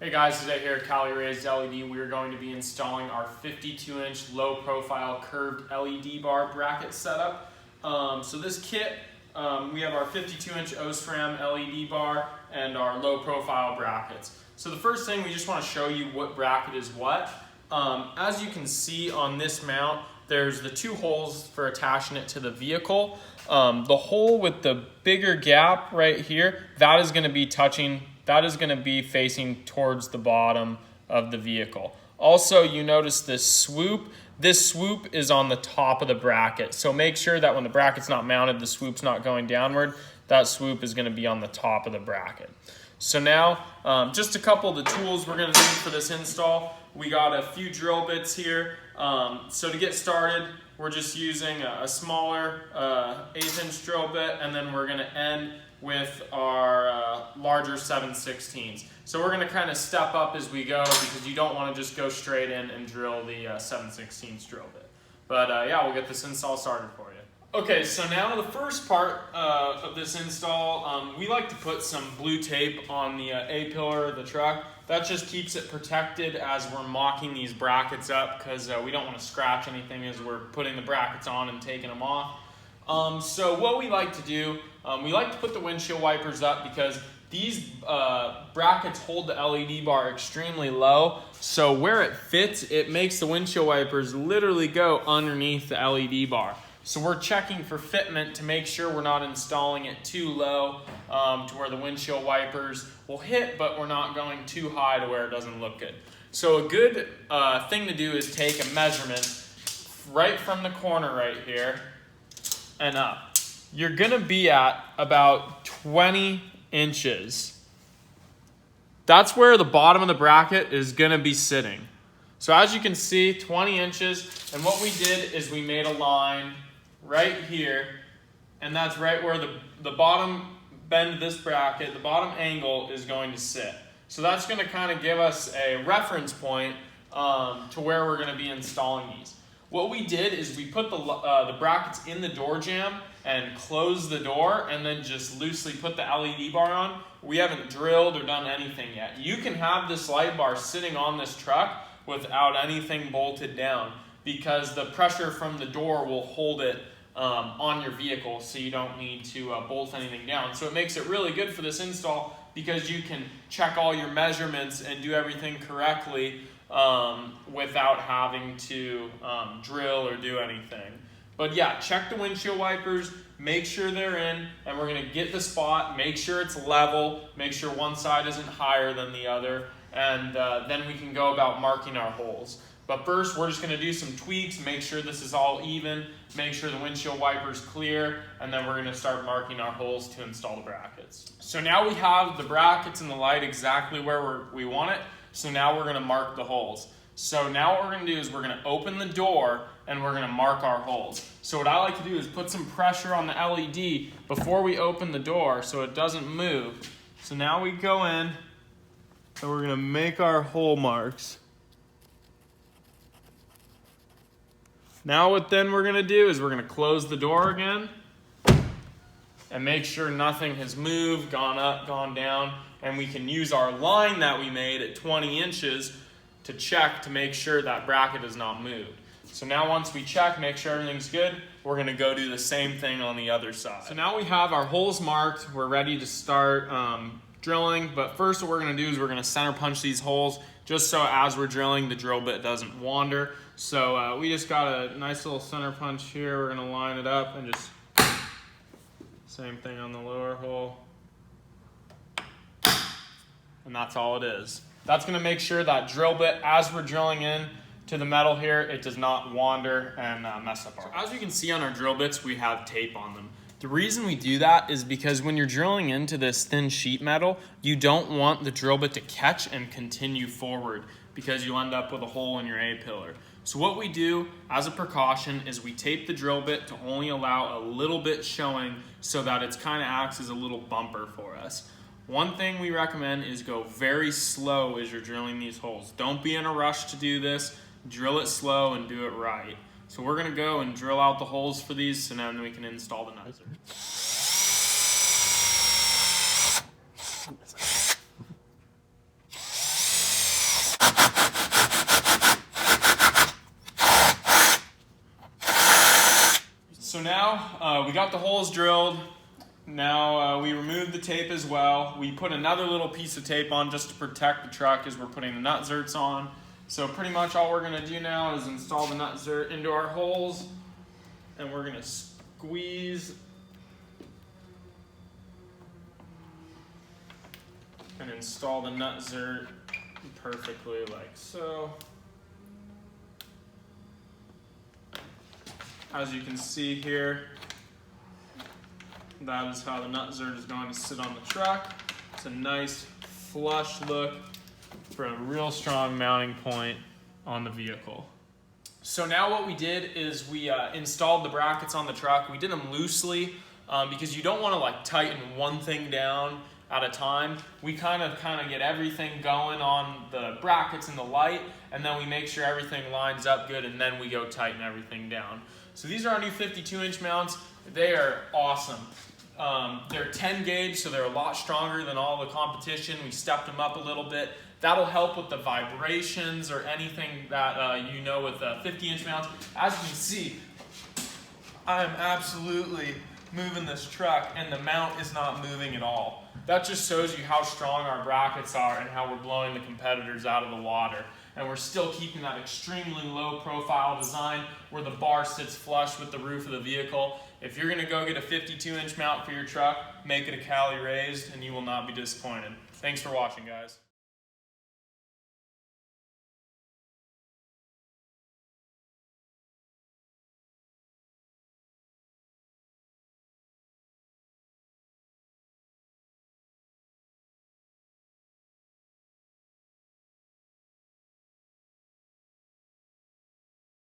Hey guys, today here at Cali Raised LED, we are going to be installing our 52-inch low-profile curved LED bar bracket setup. So this kit, we have our 52-inch OSRAM LED bar and our low-profile brackets. So the first thing, we just want to show you what bracket is what. As you can see on this mount, there's the two holes for attaching it to the vehicle. The hole with the bigger gap right here, that is going to be facing towards the bottom of the vehicle. Also, you notice this swoop. This swoop is on the top of the bracket. So make sure that when the bracket's not mounted, the swoop's not going downward. That swoop is going to be on the top of the bracket. So now, just a couple of the tools we're going to need for this install. We got a few drill bits here. So to get started, we're just using a smaller 1/8" drill bit, and then we're going to end with our larger 7/16. So we're going to kind of step up as we go because you don't want to just go straight in and drill the 7/16 drill bit. But yeah, we'll get this install started for you. Okay, so now the first part of this install, we like to put some blue tape on the A-pillar of the truck. That just keeps it protected as we're mocking these brackets up because we don't want to scratch anything as we're putting the brackets on and taking them off. So what we like to do, we like to put the windshield wipers up because these brackets hold the LED bar extremely low. So where it fits, it makes the windshield wipers literally go underneath the LED bar. So we're checking for fitment to make sure we're not installing it too low to where the windshield wipers will hit, but we're not going too high to where it doesn't look good. So a good thing to do is take a measurement right from the corner right here and up. You're gonna be at about 20 inches. That's where the bottom of the bracket is gonna be sitting. So as you can see, 20 inches, and what we did is we made a line right here, and that's right where the bottom bend of this bracket, the bottom angle is going to sit. So that's gonna kind of give us a reference point to where we're gonna be installing these. What we did is we put the brackets in the door jamb and closed the door and then just loosely put the LED bar on. We haven't drilled or done anything yet. You can have this light bar sitting on this truck without anything bolted down because the pressure from the door will hold it on your vehicle, so you don't need to bolt anything down. So it makes it really good for this install because you can check all your measurements and do everything correctly without having to drill or do anything. But yeah, check the windshield wipers, make sure they're in, and we're gonna get the spot, make sure it's level, make sure one side isn't higher than the other, and then we can go about marking our holes. But first, we're just gonna do some tweaks, make sure this is all even, make sure the windshield wiper's clear, and then we're gonna start marking our holes to install the brackets. So now we have the brackets and the light exactly where we want it. So now we're gonna mark the holes. So now what we're gonna do is we're gonna open the door and we're gonna mark our holes. So what I like to do is put some pressure on the LED before we open the door so it doesn't move. So now we go in and we're gonna make our hole marks. Now what then we're gonna do is we're gonna close the door again and make sure nothing has moved, gone up, gone down, and we can use our line that we made at 20 inches to check to make sure that bracket is not moved. So now once we check, make sure everything's good, we're gonna go do the same thing on the other side. So now we have our holes marked, we're ready to start drilling, but first what we're gonna do is we're gonna center punch these holes just so as we're drilling, the drill bit doesn't wander. So we just got a nice little center punch here. We're gonna line it up and just, same thing on the lower hole. And that's all it is. That's gonna make sure that drill bit, as we're drilling in to the metal here, it does not wander and mess up our hole. So as you can see on our drill bits, we have tape on them. The reason we do that is because when you're drilling into this thin sheet metal, you don't want the drill bit to catch and continue forward because you'll end up with a hole in your A-pillar. So what we do as a precaution is we tape the drill bit to only allow a little bit showing so that it kind of acts as a little bumper for us. One thing we recommend is go very slow as you're drilling these holes. Don't be in a rush to do this. Drill it slow and do it right. So we're gonna go and drill out the holes for these so now we can install the nuts. we got the holes drilled. Now we removed the tape as well. We put another little piece of tape on just to protect the truck as we're putting the nut zerts on. So pretty much all we're gonna do now is install the nut zert into our holes, and we're gonna squeeze and install the nut zert perfectly like so. As you can see here, that is how the nut zert is going to sit on the truck. It's a nice flush look for a real strong mounting point on the vehicle. So now what we did is we installed the brackets on the truck. We did them loosely because you don't want to like tighten one thing down at a time. We kind of get everything going on the brackets and the light, and then we make sure everything lines up good, and then we go tighten everything down. So these are our new 52-inch mounts. They are awesome. They're 10 gauge, so they're a lot stronger than all the competition. We stepped them up a little bit. That'll help with the vibrations or anything that you know with 50-inch mounts. As you can see, I am absolutely moving this truck, and the mount is not moving at all. That just shows you how strong our brackets are and how we're blowing the competitors out of the water. And we're still keeping that extremely low profile design where the bar sits flush with the roof of the vehicle. If you're gonna go get a 52-inch mount for your truck, make it a Cali Raised and you will not be disappointed. Thanks for watching, guys.